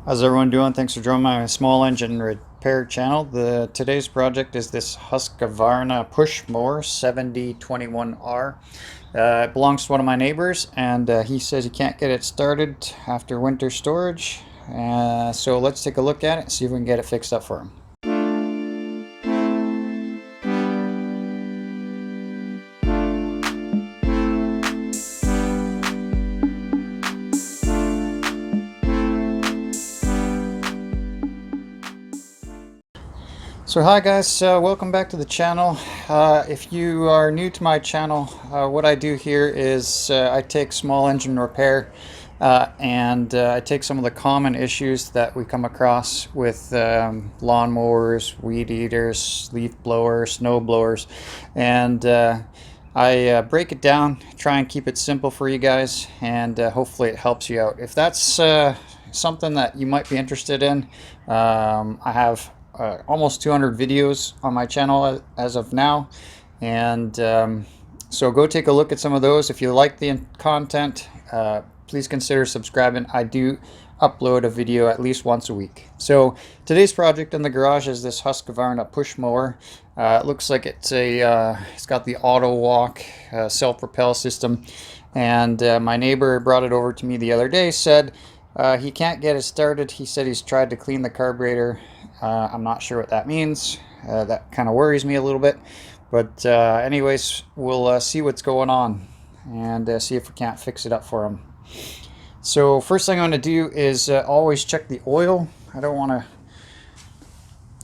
How's everyone doing? Thanks for joining my small engine repair channel. Today's project is this Husqvarna push mower 7021R. It belongs to one of my neighbors, and he says he can't get it started after winter storage. So let's take a look at it and see if we can get it fixed up for him. So hi guys, welcome back to the channel. If you are new to my channel, what I do here is I take small engine repair and I take some of the common issues that we come across with lawnmowers, weed eaters, leaf blowers, snow blowers, and I break it down, try and keep it simple for you guys, and hopefully it helps you out. If that's something that you might be interested in, I have almost 200 videos on my channel as of now, and so go take a look at some of those. If you like the content, please consider subscribing. I do upload a video at least once a week. So today's project in the garage is this Husqvarna push mower. It looks like it's got the auto walk self-propel system, and my neighbor brought it over to me the other day. Said he can't get it started. He said he's tried to clean the carburetor. I'm not sure what that means. That kind of worries me a little bit. But anyways, we'll see what's going on and see if we can't fix it up for him. So first thing I'm going to do is always check the oil. I don't want to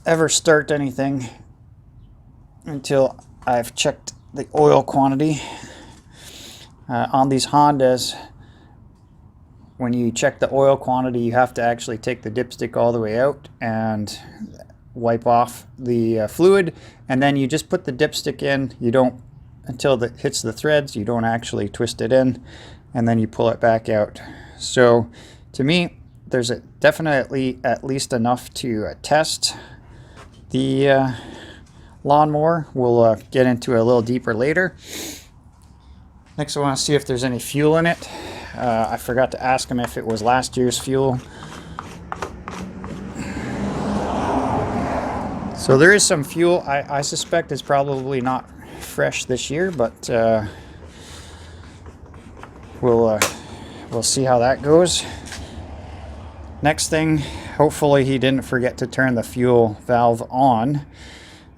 ever start anything until I've checked the oil quantity. On these Hondas, when you check the oil quantity, you have to actually take the dipstick all the way out and wipe off the fluid, and then you just put the dipstick in. You don't, until it hits the threads, you don't actually twist it in, and then you pull it back out. So to me, there's definitely at least enough to test the lawnmower. We'll get into it a little deeper later. Next, I want to see if there's any fuel in it. I forgot to ask him if it was last year's fuel. So there is some fuel. I suspect it's probably not fresh this year, but we'll see how that goes. Next thing, hopefully he didn't forget to turn the fuel valve on.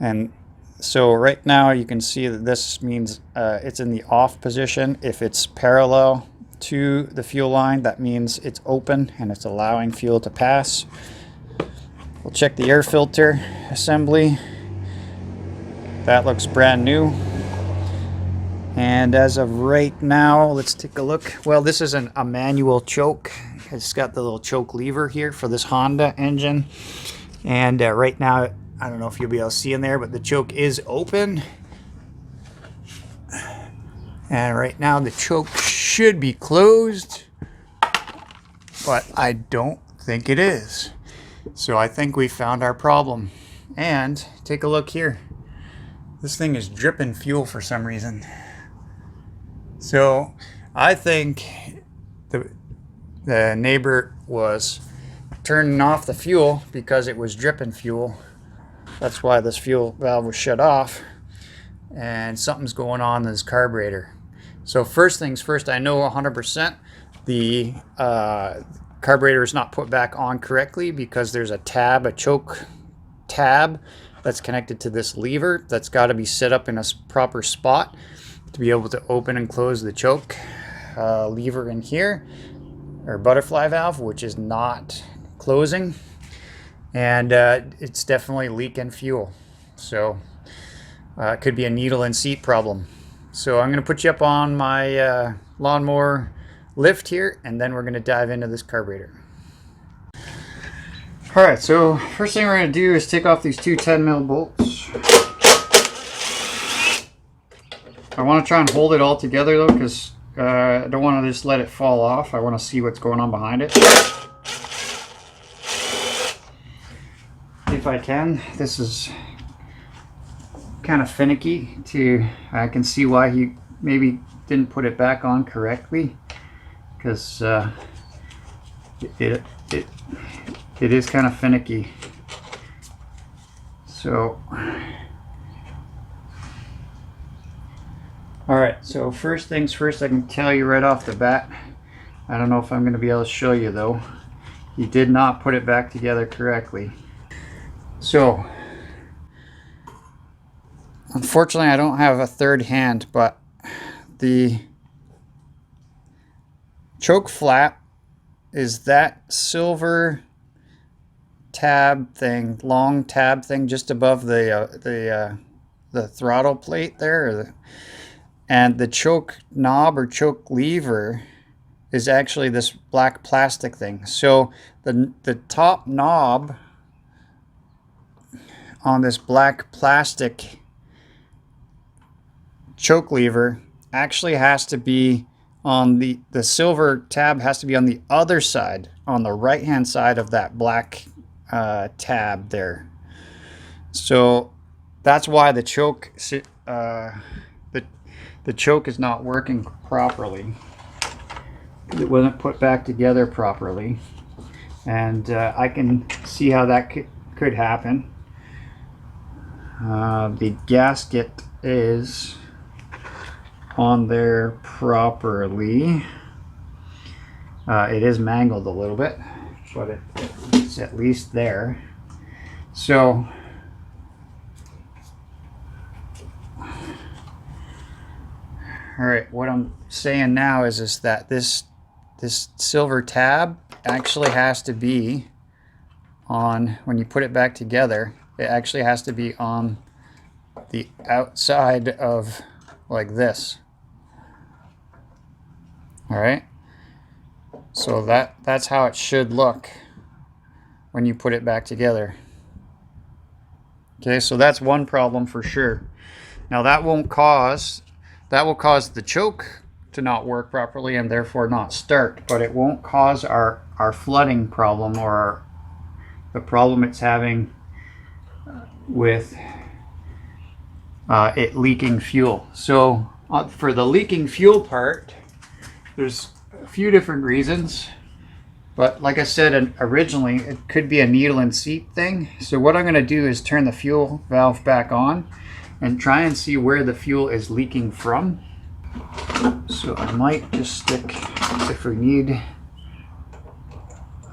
And so right now you can see that this means it's in the off position. If it's parallel to the fuel line, that means it's open and it's allowing fuel to pass. We'll check the air filter assembly. That looks brand new. And as of right now, let's take a look. Well, this is a manual choke. It's got the little choke lever here for this Honda engine. And right now, I don't know if you'll be able to see in there, but the choke is open. And right now the choke should be closed, but I don't think it is. So I think we found our problem. And take a look here. This thing is dripping fuel for some reason. So I think the neighbor was turning off the fuel because it was dripping fuel. That's why this fuel valve was shut off, and something's going on in this carburetor. So first things first, I know 100% the carburetor is not put back on correctly because there's a tab, a choke tab that's connected to this lever that's got to be set up in a proper spot to be able to open and close the choke lever in here, or butterfly valve, which is not closing. And it's definitely leaking fuel. So it could be a needle and seat problem. So I'm going to put you up on my lawnmower lift here, and then we're going to dive into this carburetor. Alright, so first thing we're going to do is take off these two 10mm bolts. I want to try and hold it all together though, because I don't want to just let it fall off. I want to see what's going on behind it. If I can. This is kind of finicky I can see why he maybe didn't put it back on correctly, because it it is kind of finicky. So, alright, so first things first, I can tell you right off the bat, I don't know if I'm going to be able to show you though, he did not put it back together correctly. So, unfortunately I don't have a third hand, but the choke flap is that silver tab thing, long tab thing just above the throttle plate there, and the choke knob or choke lever is actually this black plastic thing. So the top knob on this black plastic choke lever actually has to be on the silver tab has to be on the other side, on the right hand side of that black tab there. So that's why the choke the choke is not working properly. It wasn't put back together properly, and I can see how that could happen. The gasket is on there properly. It is mangled a little bit, but it's at least there. So all right, what I'm saying now is that this silver tab actually has to be on, when you put it back together, it actually has to be on the outside of like this. All right, so that's how it should look when you put it back together. Okay, so that's one problem for sure. Now that will cause the choke to not work properly and therefore not start, but it won't cause our flooding problem, or the problem it's having with it leaking fuel. So for the leaking fuel part, there's a few different reasons, but like I said originally, it could be a needle and seat thing. So what I'm going to do is turn the fuel valve back on and try and see where the fuel is leaking from. So I might just stick, if we need,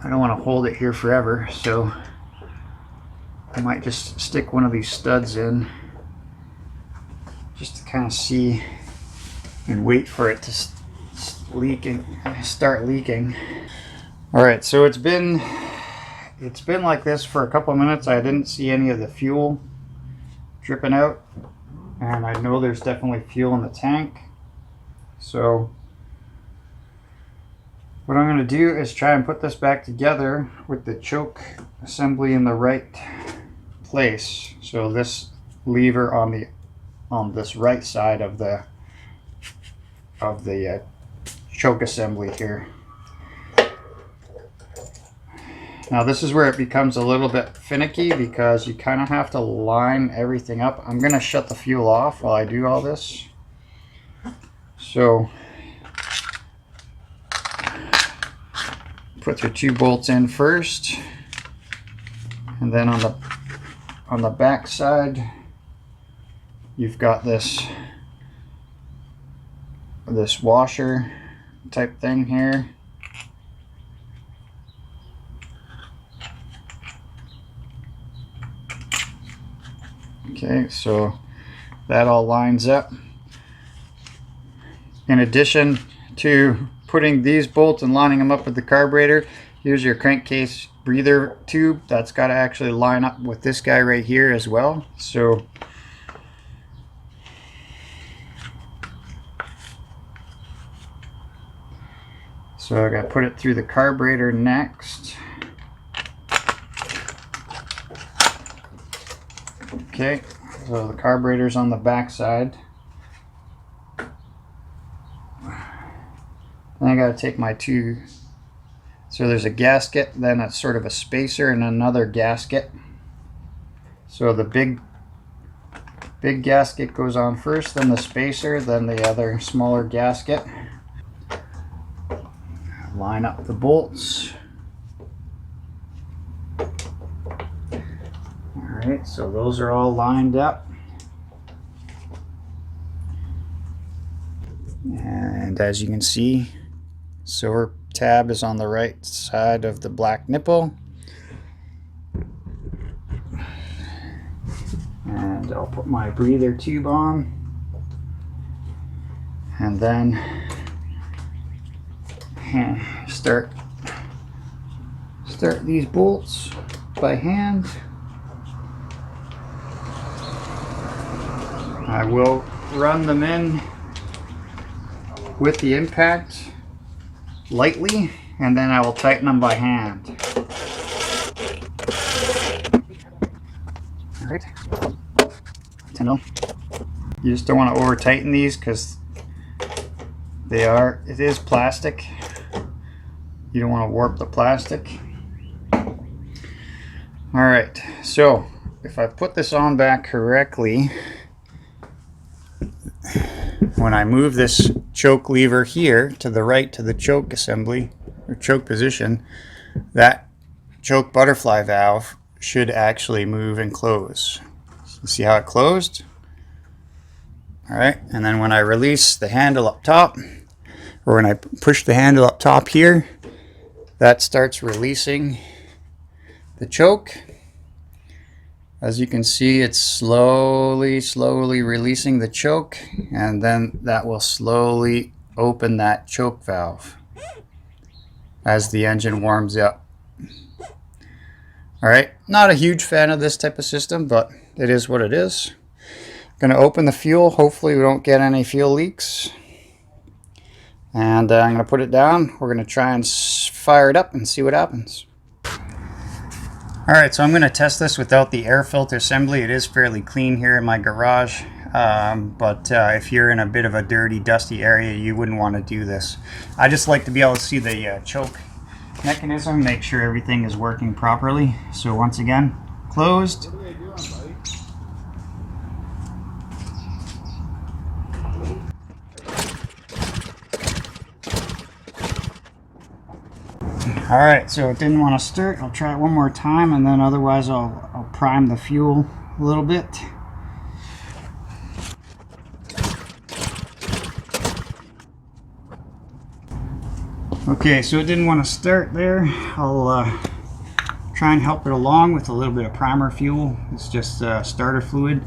I don't want to hold it here forever, so I might just stick one of these studs in just to kind of see and wait for it to start leaking. All right, so it's been like this for a couple of minutes. I didn't see any of the fuel dripping out, and I know there's definitely fuel in the tank. So what I'm going to do is try and put this back together with the choke assembly in the right place. So this lever on this right side of the choke assembly here. Now this is where it becomes a little bit finicky, because you kind of have to line everything up. I'm going to shut the fuel off while I do all this. So put your 2 bolts in first, and then on the back side you've got this washer type thing here. Okay, so that all lines up. In addition to putting these bolts and lining them up with the carburetor, here's your crankcase breather tube. That's got to actually line up with this guy right here as well. So I got to put it through the carburetor next. Okay, so the carburetor's on the back side. Then I got to take my 2, so there's a gasket, then a sort of a spacer, and another gasket. So the big gasket goes on first, then the spacer, then the other smaller gasket. Line up the bolts. Alright, so those are all lined up. And as you can see, silver tab is on the right side of the black nipple. And I'll put my breather tube on. And then start these bolts by hand. I will run them in with the impact lightly, and then I will tighten them by hand. All right. You just don't want to over tighten these because it is plastic. You don't want to warp the plastic. All right, so if I put this on back correctly, when I move this choke lever here to the right to the choke assembly or choke position, that choke butterfly valve should actually move and close. See how it closed? All right, and then when I release the handle up top, or when I push the handle up top here, that starts releasing the choke. As you can see, it's slowly releasing the choke, and then that will slowly open that choke valve as the engine warms up. All right, not a huge fan of this type of system, but it is what it is. Going to open the fuel. Hopefully we don't get any fuel leaks. And I'm going to put it down. We're going to try and fire it up and see what happens. Alright, so I'm going to test this without the air filter assembly. It is fairly clean here in my garage, but if you're in a bit of a dirty, dusty area, you wouldn't want to do this. I just like to be able to see the choke mechanism, make sure everything is working properly. So once again, closed. Alright, so it didn't want to start. I'll try it one more time, and then otherwise I'll prime the fuel a little bit. Okay, so it didn't want to start there. I'll try and help it along with a little bit of primer fuel. It's just starter fluid.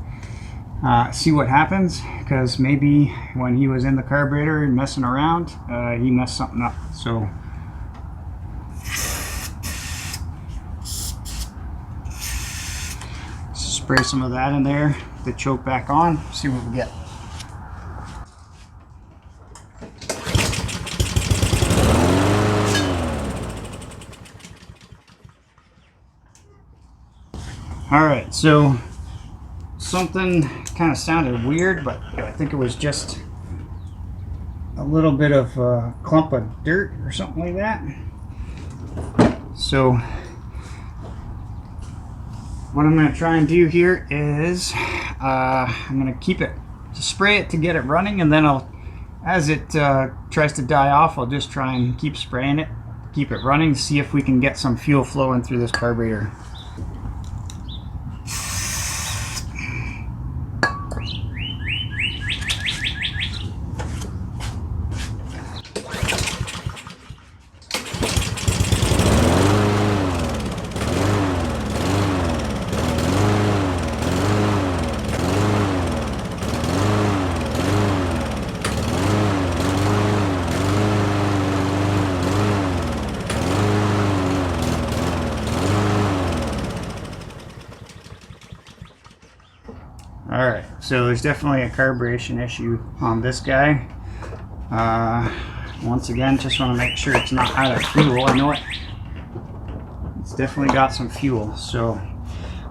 See what happens, because maybe when he was in the carburetor and messing around, he messed something up. So spray some of that in there, the choke back on, see what we get. Alright, so something kind of sounded weird, but I think it was just a little bit of a clump of dirt or something like that. So what I'm going to try and do here is I'm going to keep it, spray it to get it running, and then as it tries to die off, I'll just try and keep spraying it, keep it running, see if we can get some fuel flowing through this carburetor. Alright, so there's definitely a carburation issue on this guy. Once again, just want to make sure it's not out of fuel. I know it's definitely got some fuel, so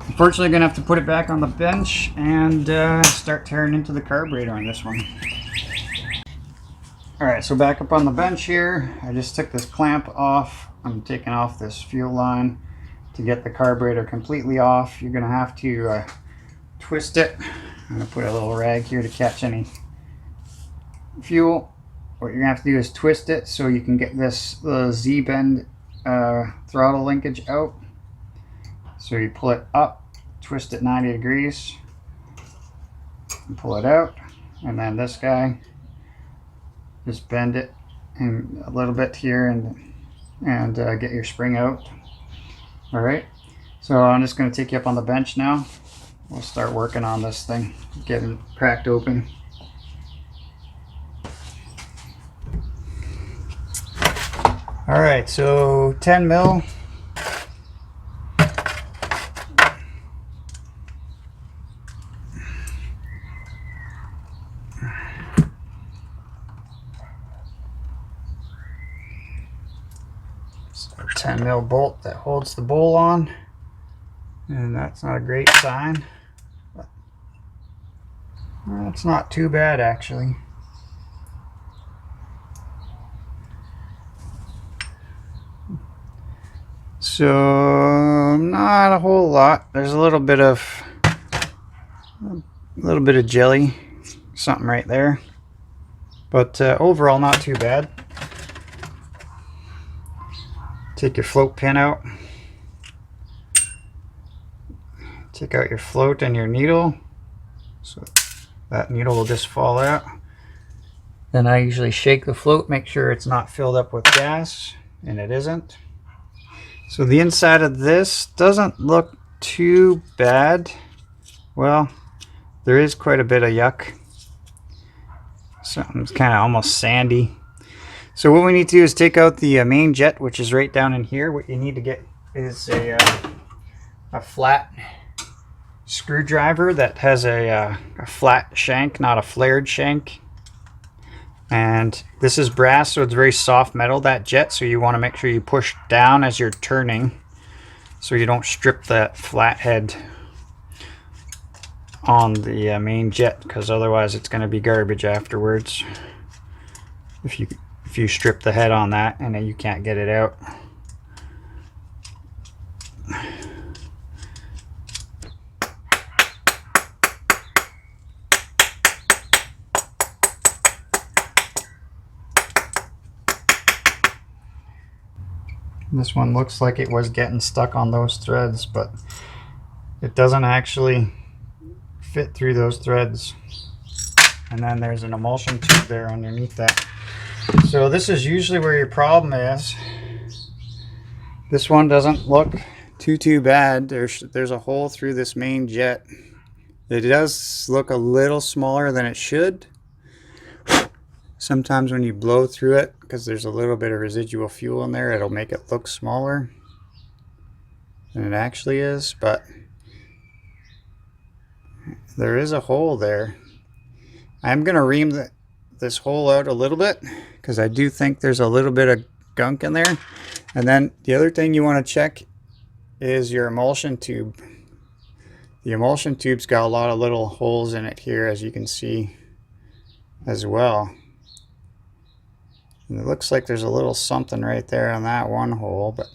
unfortunately going to have to put it back on the bench and start tearing into the carburetor on this one. Alright, so back up on the bench here. I just took this clamp off. I'm taking off this fuel line to get the carburetor completely off. You're going to have to twist it. I'm going to put a little rag here to catch any fuel. What you're going to have to do is twist it so you can get this Z-bend throttle linkage out. So you pull it up, twist it 90 degrees and pull it out. And then this guy, just bend it in a little bit here and get your spring out. All right, so I'm just going to take you up on the bench now. We'll start working on this thing, getting it cracked open. All right, so 10 mil. So 10 mil bolt that holds the bowl on, and that's not a great sign, but it's not too bad actually. So not a whole lot. There's a little bit of jelly, something right there, but overall not too bad. Take your float pin out. Take out your float and your needle, so that needle will just fall out. Then I usually shake the float, make sure it's not filled up with gas, and it isn't. So the inside of this doesn't look too bad. Well, there is quite a bit of yuck. Something's kind of almost sandy. So what we need to do is take out the main jet, which is right down in here. What you need to get is a flat screwdriver that has a flat shank, not a flared shank. And this is brass, so it's very soft metal, that jet, so you want to make sure you push down as you're turning so you don't strip that flat head on the main jet, because otherwise it's going to be garbage afterwards if you strip the head on that and then you can't get it out. This one looks like it was getting stuck on those threads, but it doesn't actually fit through those threads. And then there's an emulsion tube there underneath that. So this is usually where your problem is. This one doesn't look too bad. There's a hole through this main jet. It does look a little smaller than it should. Sometimes when you blow through it, because there's a little bit of residual fuel in there, it'll make it look smaller than it actually is, but there is a hole there. I'm going to ream this hole out a little bit because I do think there's a little bit of gunk in there. And then the other thing you want to check is your emulsion tube. The emulsion tube's got a lot of little holes in it here, as you can see as well. And it looks like there's a little something right there on that one hole, but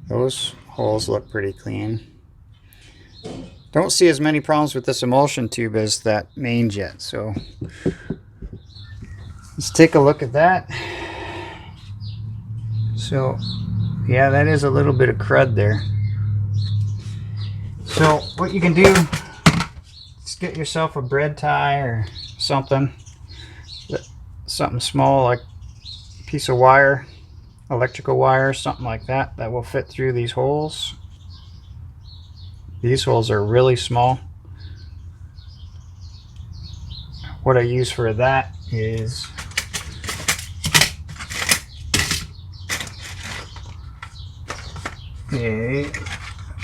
those holes look pretty clean. Don't see as many problems with this emulsion tube as that main jet, so let's take a look at that. So yeah, that is a little bit of crud there. So what you can do is get yourself a bread tie or something small, like a piece of wire, electrical wire, something like that, that will fit through these holes. These holes are really small. What I use for that is a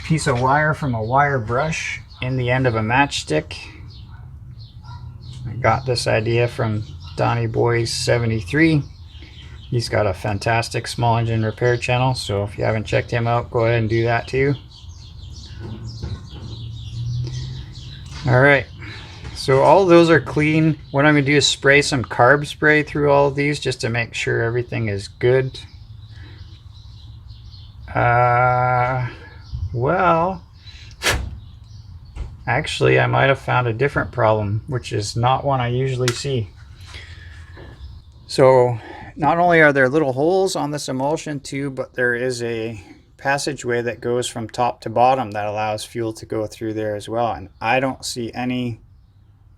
piece of wire from a wire brush in the end of a matchstick. I got this idea from Donnie Boys 73. He's got a fantastic small engine repair channel, so if you haven't checked him out, go ahead and do that too. Alright, so all of those are clean. What I'm going to do is spray some carb spray through all of these just to make sure everything is good. Well, actually I might have found a different problem, which is not one I usually see. So not only are there little holes on this emulsion tube, but there is a passageway that goes from top to bottom that allows fuel to go through there as well, and I don't see any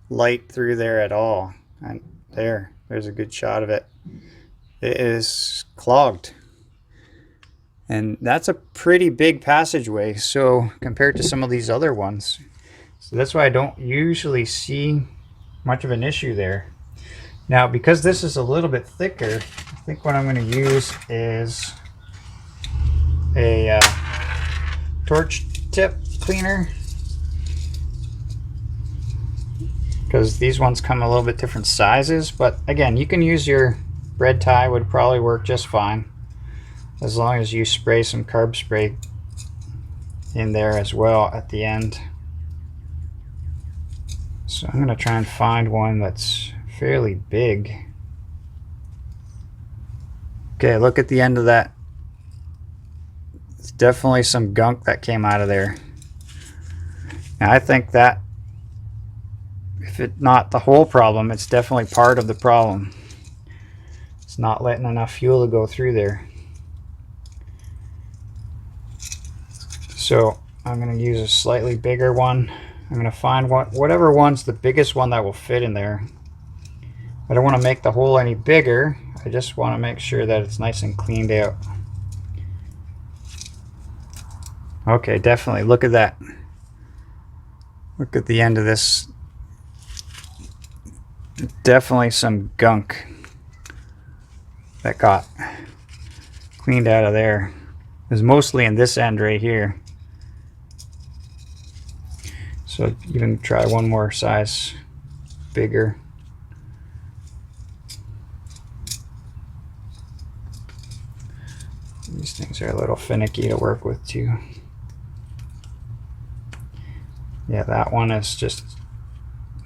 light through there at all. And there's a good shot of it. It is clogged, and that's a pretty big passageway, so compared to some of these other ones. So that's why I don't usually see much of an issue there. Now, because this is a little bit thicker, I think what I'm going to use is a torch tip cleaner, because these ones come a little bit different sizes. But again, you can use your red tie, would probably work just fine, as long as you spray some carb spray in there as well at the end. So I'm going to try and find one that's fairly big. Okay, look at the end of that. It's definitely some gunk that came out of there. Now I think that, if it's not the whole problem, it's definitely part of the problem. It's not letting enough fuel to go through there. So I'm going to use a slightly bigger one. I'm going to find whatever one's the biggest one that will fit in there. I don't want to make the hole any bigger. I just want to make sure that it's nice and cleaned out. Okay, definitely. Look at that. Look at the end of this. Definitely some gunk that got cleaned out of there. It was mostly in this end right here. So even try one more size bigger. These things are a little finicky to work with too. Yeah, that one is just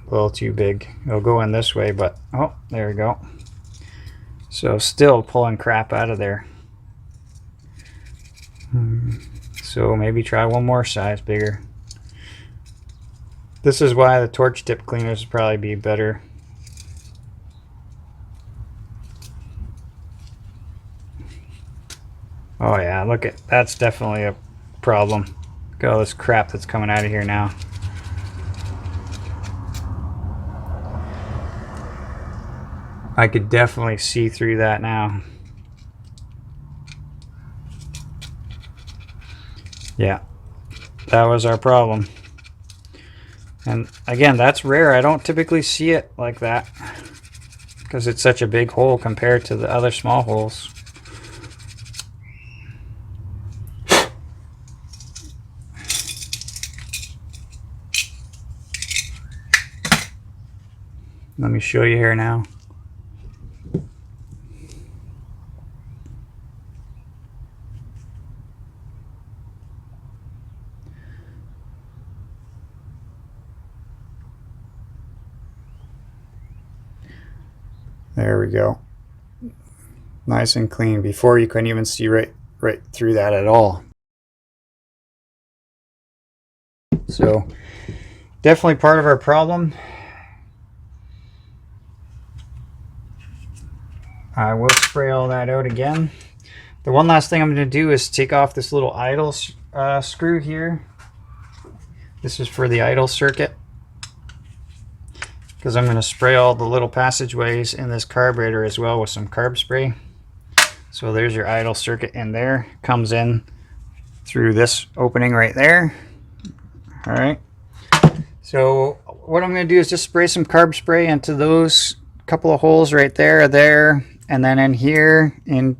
a little too big. It'll go in this way, but oh, there we go. So still pulling crap out of there. So maybe try one more size bigger. This is why the torch tip cleaners would probably be better. Oh yeah, look at, that's definitely a problem. Look at all this crap that's coming out of here now. I could definitely see through that now. Yeah, that was our problem. And again, that's rare. I don't typically see it like that because it's such a big hole compared to the other small holes. Let me show you here now. There we go. Nice and clean. Before you couldn't even see right through that at all. So definitely part of our problem. I will spray all that out again. The one last thing I'm going to do is take off this little idle screw here. This is for the idle circuit, because I'm going to spray all the little passageways in this carburetor as well with some carb spray. So there's your idle circuit in there. Comes in through this opening right there. All right. So what I'm going to do is just spray some carb spray into those couple of holes right there, and then in here, in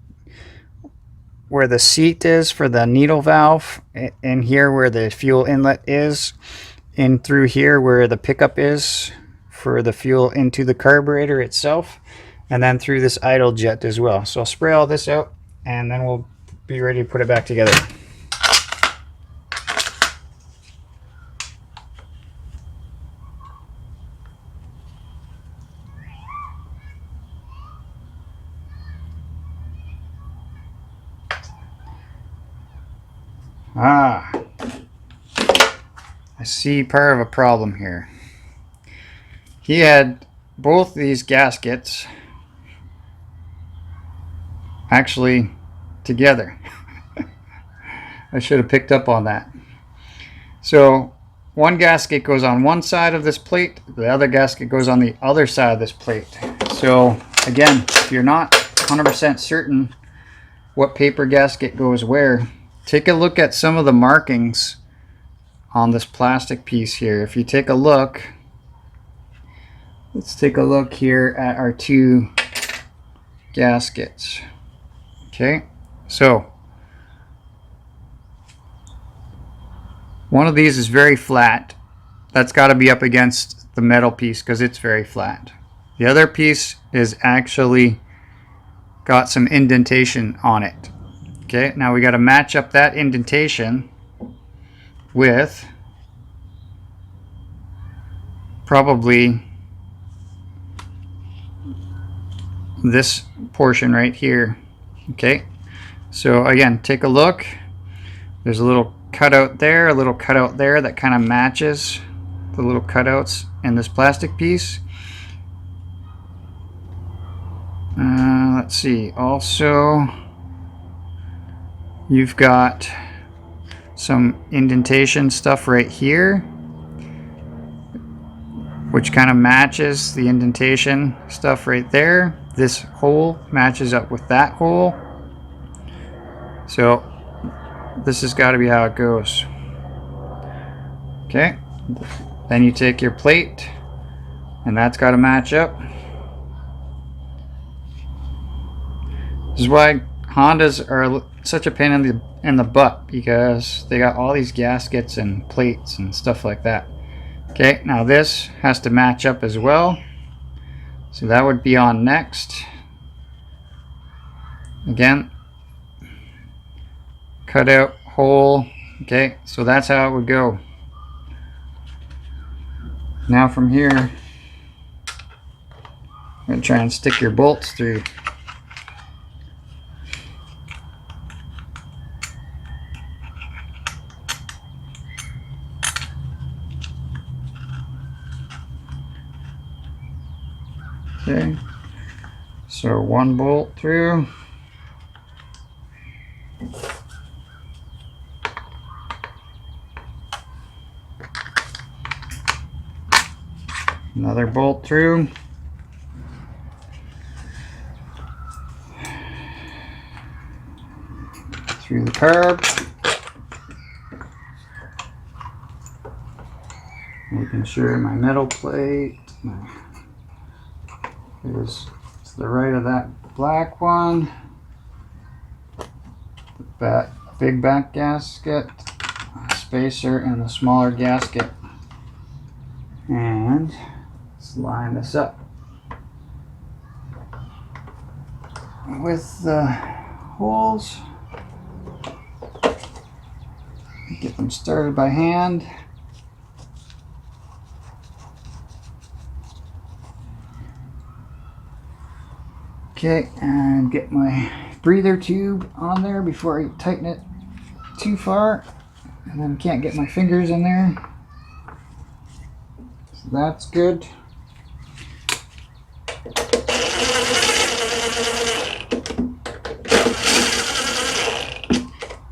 where the seat is for the needle valve, in here where the fuel inlet is, in through here where the pickup is for the fuel into the carburetor itself, and then through this idle jet as well. So I'll spray all this out and then we'll be ready to put it back together. I see part of a problem here. He had both these gaskets actually together. I should have picked up on that. So one gasket goes on one side of this plate, the other gasket goes on the other side of this plate. So again, if you're not 100% certain what paper gasket goes where, take a look at some of the markings on this plastic piece here. If you take a look, let's take a look here at our two gaskets. Okay, so one of these is very flat. That's got to be up against the metal piece because it's very flat. The other piece is actually got some indentation on it. Okay, now we got to match up that indentation with probably this portion right here. Okay, so again, take a look. There's a little cutout there, a little cutout there that kind of matches the little cutouts in this plastic piece. Let's see, also you've got some indentation stuff right here, which kind of matches the indentation stuff right there. This hole matches up with that hole. So this has got to be how it goes. Okay, then you take your plate and that's got to match up. This is why Hondas are such a pain in the butt, because they got all these gaskets and plates and stuff like that. Okay, now this has to match up as well. So that would be on next. Again, cut out hole. Okay, so that's how it would go. Now from here, I'm going to try and stick your bolts through. Okay, so one bolt through. Another bolt through. Through the carb. Making sure my metal plate is to the right of that black one. The big back gasket, spacer, and the smaller gasket. And let's line this up with the holes. Get them started by hand. Okay, and get my breather tube on there before I tighten it too far, and then can't get my fingers in there. So that's good.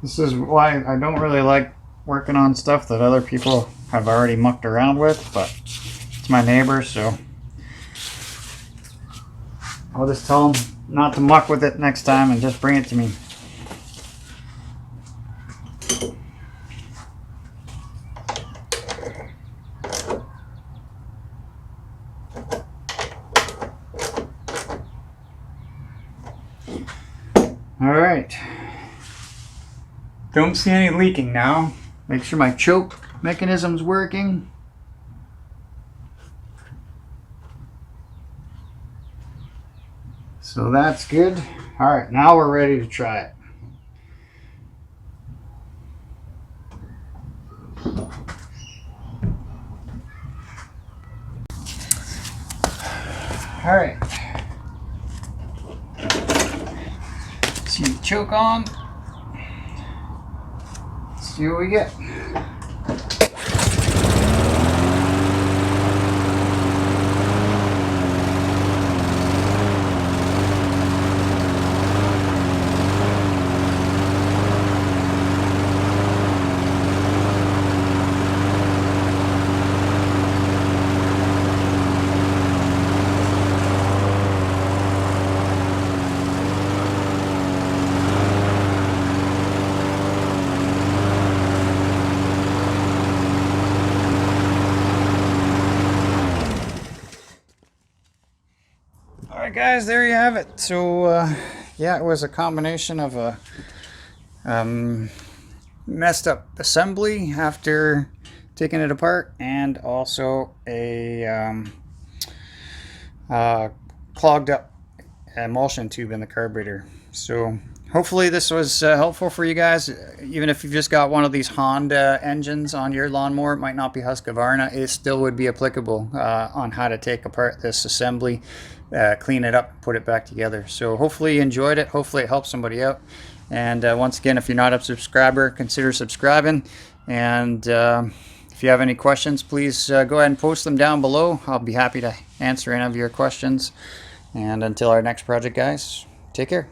This is why I don't really like working on stuff that other people have already mucked around with, but it's my neighbor, so I'll just tell them not to muck with it next time and just bring it to me. Alright. Don't see any leaking now. Make sure my choke mechanism's working. So that's good. Alright, now we're ready to try it. Alright. See the choke on. Let's see what we get. Alright guys, there you have it. So yeah, it was a combination of a messed up assembly after taking it apart, and also a clogged up emulsion tube in the carburetor. So hopefully this was helpful for you guys. Even if you've just got one of these Honda engines on your lawnmower, it might not be Husqvarna, it still would be applicable on how to take apart this assembly, clean it up, put it back together. So hopefully you enjoyed it. Hopefully it helps somebody out. And once again, if you're not a subscriber, consider subscribing. And if you have any questions, please go ahead and post them down below. I'll be happy to answer any of your questions. And until our next project, guys, take care.